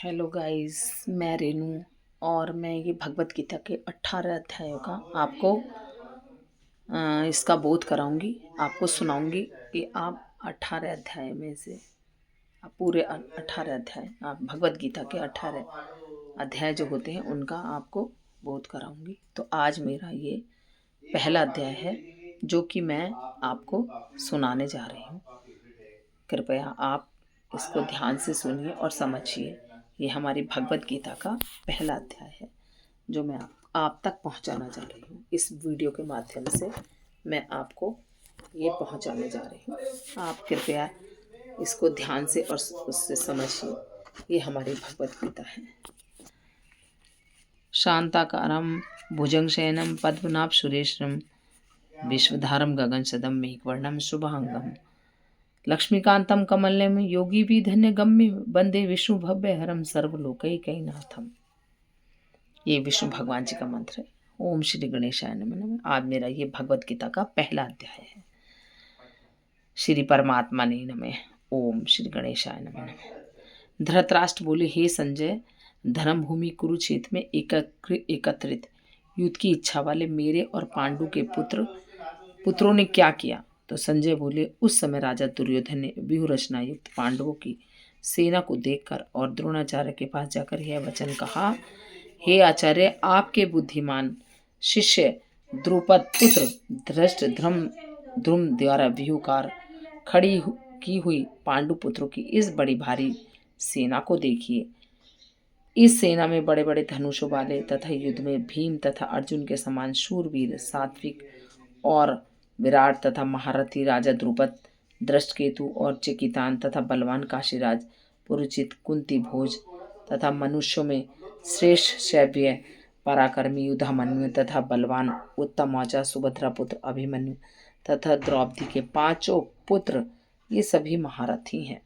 Hello guys, मैं रेनू और मैं ये भगवत गीता के 18 अध्यायों का आपको इसका बोध कराऊंगी, आपको सुनाऊंगी कि आप 18 अध्याय में से आप पूरे 18 अध्याय, आप भगवत गीता के 18 अध्याय जो होते हैं उनका आपको बोध कराऊंगी। तो आज मेरा ये पहला अध्याय है जो कि मैं आपको सुनाने जा रही हूँ। कृपया आप इसको ध्यान से सुनिए और समझिए। ये हमारी भगवत गीता का पहला अध्याय है जो मैं आप तक पहुंचाना जा रही हूँ। इस वीडियो के माध्यम से मैं आपको ये पहुंचाने जा रही हूँ। आप कृपया इसको ध्यान से और उससे समझिए। ये हमारी भगवत गीता है। शांताकारं भुजंगशयनं पद्मनाभ सुरेशम विश्वधारम गगनसदम मेघवर्णम शुभांगम लक्ष्मीकांतं कमलम योगी भी धन्य गम्य वंदे विष्णु भव्य हरम सर्वलोकैकनाथम। ये विष्णु भगवान जी का मंत्र है। ओम श्री गणेशाय नमः। आज मेरा ये भगवत गीता का पहला अध्याय है। श्री परमात्मा ने नमः। ओम श्री गणेशाय नमः। धृतराष्ट्र बोले, हे संजय, धर्म भूमि कुरुक्षेत्र में एकत्रित युद्ध की इच्छा वाले मेरे और पांडु के पुत्रों ने क्या किया? तो संजय बोले, उस समय राजा दुर्योधन ने व्यूह रचना युक्त पांडवों की सेना को देखकर और द्रोणाचार्य के पास जाकर यह वचन कहा, हे आचार्य, आपके बुद्धिमान शिष्य द्रुपद पुत्र ध्रुम द्वारा व्यूहकार की हुई पांडु पुत्रों की इस बड़ी भारी सेना को देखिए। इस सेना में बड़े बड़े धनुषों वाले तथा युद्ध में भीम तथा अर्जुन के समान शूरवीर, सात्विक और विराट तथा महारथी राजा द्रुपद, दृष्टकेतु और चिकितान तथा बलवान काशीराज, पुरुचित, कुंती भोज तथा मनुष्यों में श्रेष्ठ शैव्य पराक्रमी युधामन्यु तथा बलवान उत्तमौजा सुभद्रा पुत्र अभिमन्यु तथा द्रौपदी के 5 पुत्र, ये सभी महारथी हैं।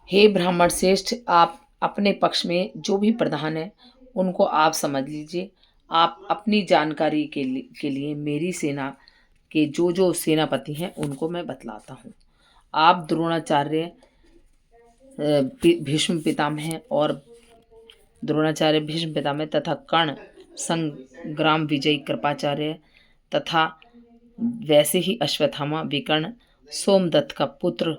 हे ब्राह्मण श्रेष्ठ, आप अपने पक्ष में जो भी प्रधान है उनको आप समझ लीजिए। आप अपनी जानकारी के लिए मेरी सेना के जो सेनापति हैं उनको मैं बतलाता हूँ। आप द्रोणाचार्य भीष्म पितामह और तथा कर्ण संग्राम विजयी कृपाचार्य तथा वैसे ही अश्वत्थामा, विकर्ण, सोमदत्त का पुत्र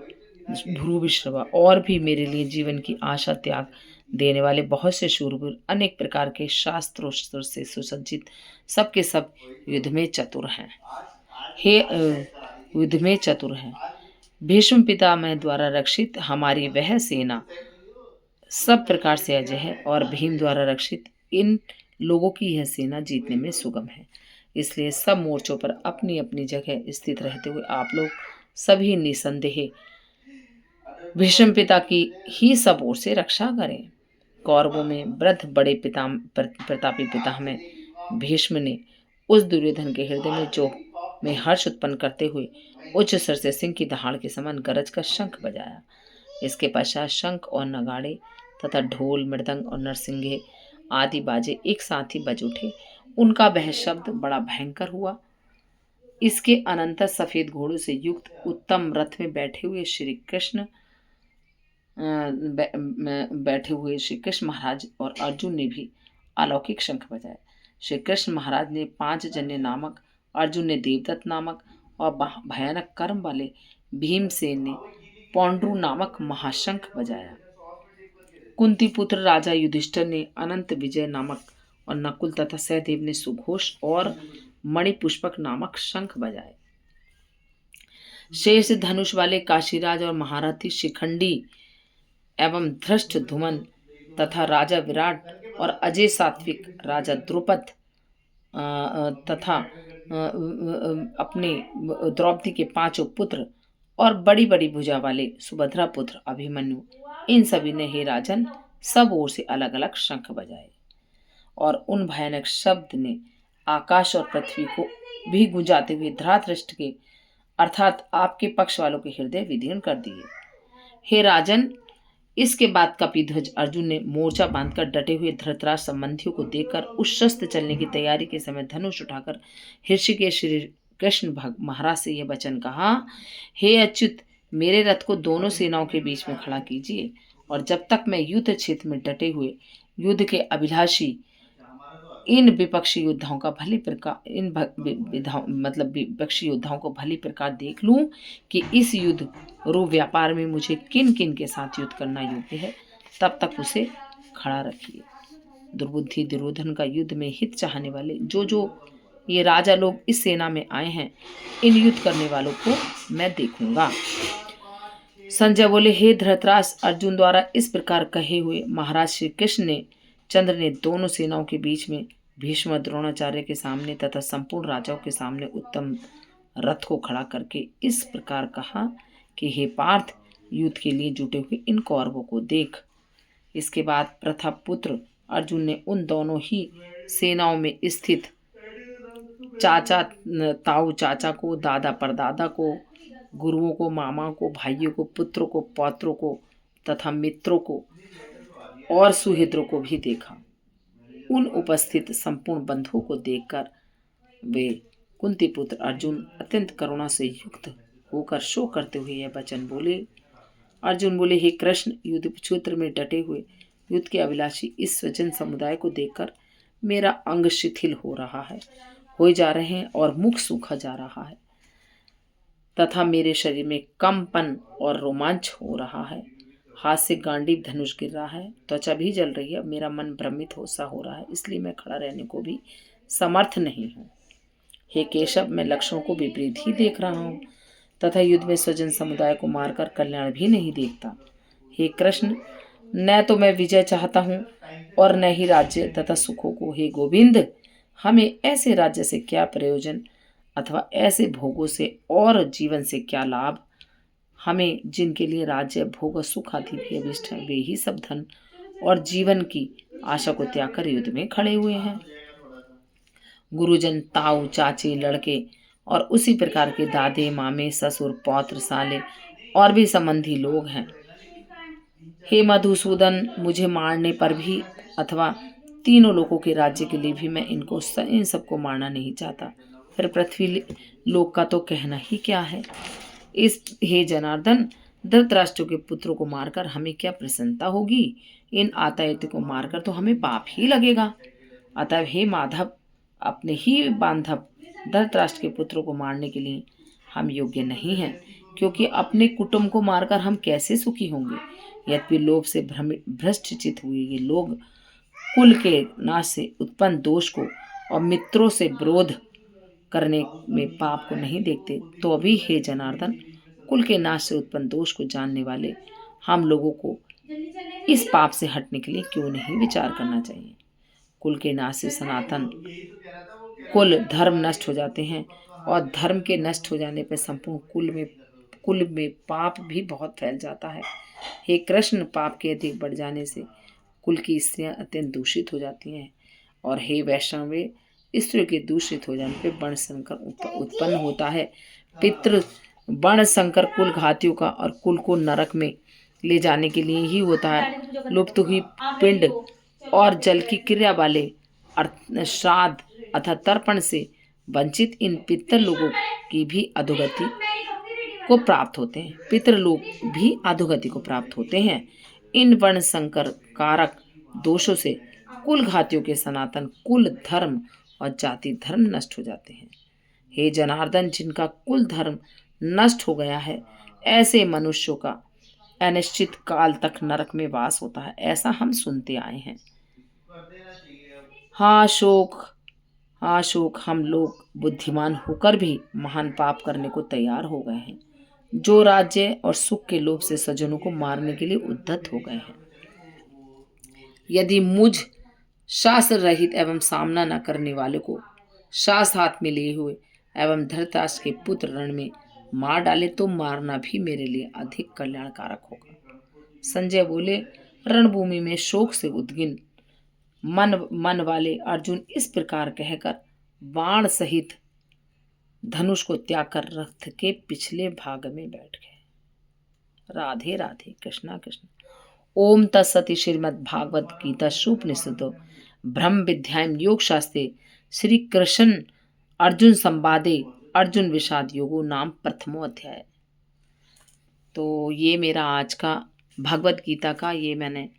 भ्रूविश्रवा और भी मेरे लिए जीवन की आशा त्याग देने वाले बहुत से शूरवीर, अनेक प्रकार के शास्त्रों से सुसज्जित, सबके सब युद्ध में चतुर हैं। युद्ध में चतुर हैं। भीष्म पितामह द्वारा रक्षित हमारी वह सेना सब प्रकार से अजय है और भीम द्वारा रक्षित इन लोगों की यह सेना जीतने में सुगम है। इसलिए सब मोर्चों पर अपनी अपनी जगह स्थित रहते हुए आप लोग सभी निसंदेह भीष्म पिता की ही सब ओर से रक्षा करें। कौरवों में वृद्ध बड़े प्रतापी पितामह भीष्म ने उस दुर्योधन के हृदय में हर्ष उत्पन्न करते हुए उच्च स्वर से सिंह की दहाड़ के समान गरज का शंख बजाया। इसके पश्चात शंख और नगाड़े तथा ढोल, मृदंग और नरसिंगे आदि बाजे एक साथ ही बज उठे। उनका वह शब्द बड़ा भयंकर हुआ। इसके अनंतर सफेद घोड़ों से युक्त उत्तम रथ में बैठे हुए श्री कृष्ण महाराज और अर्जुन ने भी अलौकिक शंख बजाए। श्री कृष्ण महाराज ने 5 जन्य नामक, अर्जुन ने देवदत्त नामक और भयानक कर्म वाले भीमसेन ने पौंड्रू नामक महाशंख बजाया। कुंती पुत्र राजा युधिष्ठिर ने अनंत विजय नामक और नकुल तथा सहदेव ने सुघोष और मणिपुष्पक नामक शंख बजाए। शेष धनुष वाले काशीराज और महारथी शिखंडी एवं धृष्ट धुमन तथा राजा विराट और अजय सात्विक राजा द्रुपद तथा अपने द्रौपदी के 5 पुत्र और बड़ी बड़ी भुजा वाले सुभद्रा पुत्र अभिमन्यु, इन सभी ने हे राजन सब ओर से अलग अलग शंख बजाए और उन भयानक शब्द ने आकाश और पृथ्वी को भी गुंजाते हुए धरातृष्ट के अर्थात आपके पक्ष वालों के हृदय विदीर्ण कर दिए। हे राजन, इसके बाद कपिध्वज अर्जुन ने मोर्चा बांधकर डटे हुए धृतराष्ट्र संबंधियों को देखकर उस शस्त्र चलने की तैयारी के समय धनुष उठाकर ऋषिकेश श्री कृष्ण महाराज से यह वचन कहा, हे अच्युत, मेरे रथ को दोनों सेनाओं के बीच में खड़ा कीजिए और जब तक मैं युद्ध क्षेत्र में डटे हुए युद्ध के अभिलाषी इन विपक्षी योद्धाओं का भली प्रकार इन मतलब विपक्षी योद्धाओं को भली प्रकार देख लूं कि इस युद्ध रूप व्यापार में मुझे किन किन के साथ युद्ध करना योग्य है, तब तक उसे खड़ा रखिए। दुर्बुद्धि दुर्योधन का युद्ध में हित चाहने वाले जो जो ये राजा लोग इस सेना में आए हैं, इन युद्ध करने वालों को मैं देखूंगा। संजय बोले, हे धृतराष्ट्र, अर्जुन द्वारा इस प्रकार कहे हुए महाराज श्री कृष्ण ने चंद्र ने दोनों सेनाओं के बीच में भीष्म द्रोणाचार्य के सामने तथा संपूर्ण राजाओं के सामने उत्तम रथ को खड़ा करके इस प्रकार कहा कि हे पार्थ, युद्ध के लिए जुटे हुए इन कौरवों को देख। इसके बाद प्रथम पुत्र अर्जुन ने उन दोनों ही सेनाओं में स्थित चाचा ताऊ चाचा को, दादा परदादा को, गुरुओं को, मामा को, भाइयों को, पुत्रों को, पौत्रों को तथा मित्रों को और सुहृदों को भी देखा। उन उपस्थित संपूर्ण बंधुओं को देखकर वे कुंती पुत्र अर्जुन अत्यंत करुणा से युक्त होकर शोक करते हुए यह वचन बोले। अर्जुन बोले, हे कृष्ण, युद्ध क्षेत्र में डटे हुए युद्ध के अभिलाषी इस स्वजन समुदाय को देखकर मेरा अंग शिथिल हो जा रहे हैं और मुख सूखा जा रहा है तथा मेरे शरीर में कंपन और रोमांच हो रहा है। हाथ से गांडीव धनुष गिर रहा है, त्वचा भी जल रही है, मेरा मन भ्रमित हो रहा है, इसलिए मैं खड़ा रहने को भी समर्थ नहीं हूँ। हे केशव, मैं लक्षणों को विपरीत ही देख रहा हूँ तथा युद्ध में स्वजन समुदाय को मारकर कल्याण भी नहीं देखता। हे कृष्ण, न तो मैं विजय चाहता हूँ और न ही राज्य तथा सुखों को। हे गोविंद, हमें ऐसे राज्य से क्या प्रयोजन अथवा ऐसे भोगों से और जीवन से क्या लाभ। हमें जिनके लिए राज्य, भोग, सुख आदि भी अभिष्ट है, वे ही सब धन और जीवन की आशा को त्याग कर युद्ध में खड़े हुए हैं। गुरुजन, ताऊ, चाचे, लड़के और उसी प्रकार के दादे, मामे, ससुर, पौत्र, साले और भी संबंधी लोग हैं। हे मधुसूदन, मुझे मारने पर भी अथवा तीनों लोगों के राज्य के लिए भी मैं इन सबको मारना नहीं चाहता। फिर पृथ्वी लोक का तो कहना ही क्या है। हे जनार्दन, धृतराष्ट्र के पुत्रों को मारकर हमें क्या प्रसन्नता होगी। इन आतायित को मारकर तो हमें पाप ही लगेगा। अतः हे माधव, अपने ही बांधव धृतराष्ट्र के पुत्रों को मारने के लिए हम योग्य नहीं हैं, क्योंकि अपने कुटुंब को मारकर हम कैसे सुखी होंगे। यद्यपि लोभ से भ्रष्टचित हुए ये लोग कुल के नाश से उत्पन्न दोष को और मित्रों से विरोध करने में पाप को नहीं देखते, तो अभी हे जनार्दन, कुल के नाश से उत्पन्न दोष को जानने वाले हम लोगों को इस पाप से हटने के लिए क्यों नहीं विचार करना चाहिए। कुल के नाश से सनातन कुल धर्म नष्ट हो जाते हैं और धर्म के नष्ट हो जाने पर संपूर्ण कुल में पाप भी बहुत फैल जाता है। हे कृष्ण, पाप के अधिक बढ़ जाने से कुल की स्त्रियां अत्यंत दूषित हो जाती हैं और हे वैष्णव, स्त्रियों के दूषित हो जाने पर वर्ण संकर उत्पन्न होता है। पितृ वर्ण संकर कुल घातियों का और कुल को नरक में ले जाने के लिए ही होता है। लुप्त हुई पिंड और जल की क्रिया वाले श्राद्ध अथवा तर्पण से वंचित इन पितृ लोगों की भी अधोगति को प्राप्त होते हैं। पितृ लोग भी अधोगति को प्राप्त होते हैं। इन वर्ण संकर कारक दोषों से कुल घातियों के सनातन कुल धर्म और जाति धर्म नष्ट हो जाते हैं। हे जनार्दन, जिनका कुल धर्म नष्ट हो गया है, ऐसे मनुष्यों का अनिश्चित काल तक नरक में वास होता है, ऐसा हम सुनते आए हैं। हाँ शोक, हम लोग बुद्धिमान होकर भी महान पाप करने को तैयार हो गए हैं, जो राज्य और सुख के लोभ से स्वजनों को मारने के लिए उद्यत हो गए हैं। यदि मुझ शास्त्र रहित एवं सामना न करने वाले को शास्त्र हाथ में लिए हुए एवं धृतराष्ट्र के पुत्र रण में मार डाले तो मारना भी मेरे लिए अधिक कल्याणकारक होगा। संजय बोले, रणभूमि में शोक से उद्विग्न मन वाले अर्जुन इस प्रकार कहकर बाण सहित धनुष को त्याग कर रथ के पिछले भाग में बैठ गए। राधे राधे, कृष्णा कृष्ण। ओम तत्सति। श्रीमद् भागवत गीता उपनिषदो ब्रह्म विद्यायां योग शास्त्रे श्री कृष्ण अर्जुन संवादे अर्जुन विषाद योगो नाम प्रथमो अध्याय। तो ये मेरा आज का भगवत गीता का ये मैंने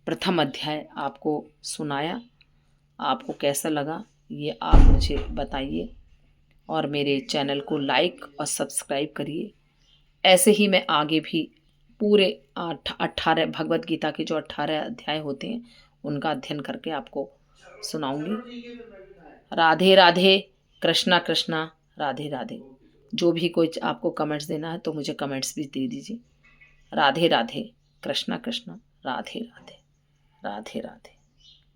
प्रथम अध्याय आपको सुनाया। आपको कैसा लगा ये आप मुझे बताइए और मेरे चैनल को लाइक और सब्सक्राइब करिए। ऐसे ही मैं आगे भी पूरे 18 भगवत गीता के जो 18 अध्याय होते हैं उनका अध्ययन करके आपको सुनाऊंगी। राधे राधे, कृष्णा कृष्णा, राधे राधे। जो भी कोई आपको कमेंट्स देना है तो मुझे कमेंट्स भी दे दीजिए। राधे राधे, कृष्णा कृष्णा, राधे राधे, राधे राधे।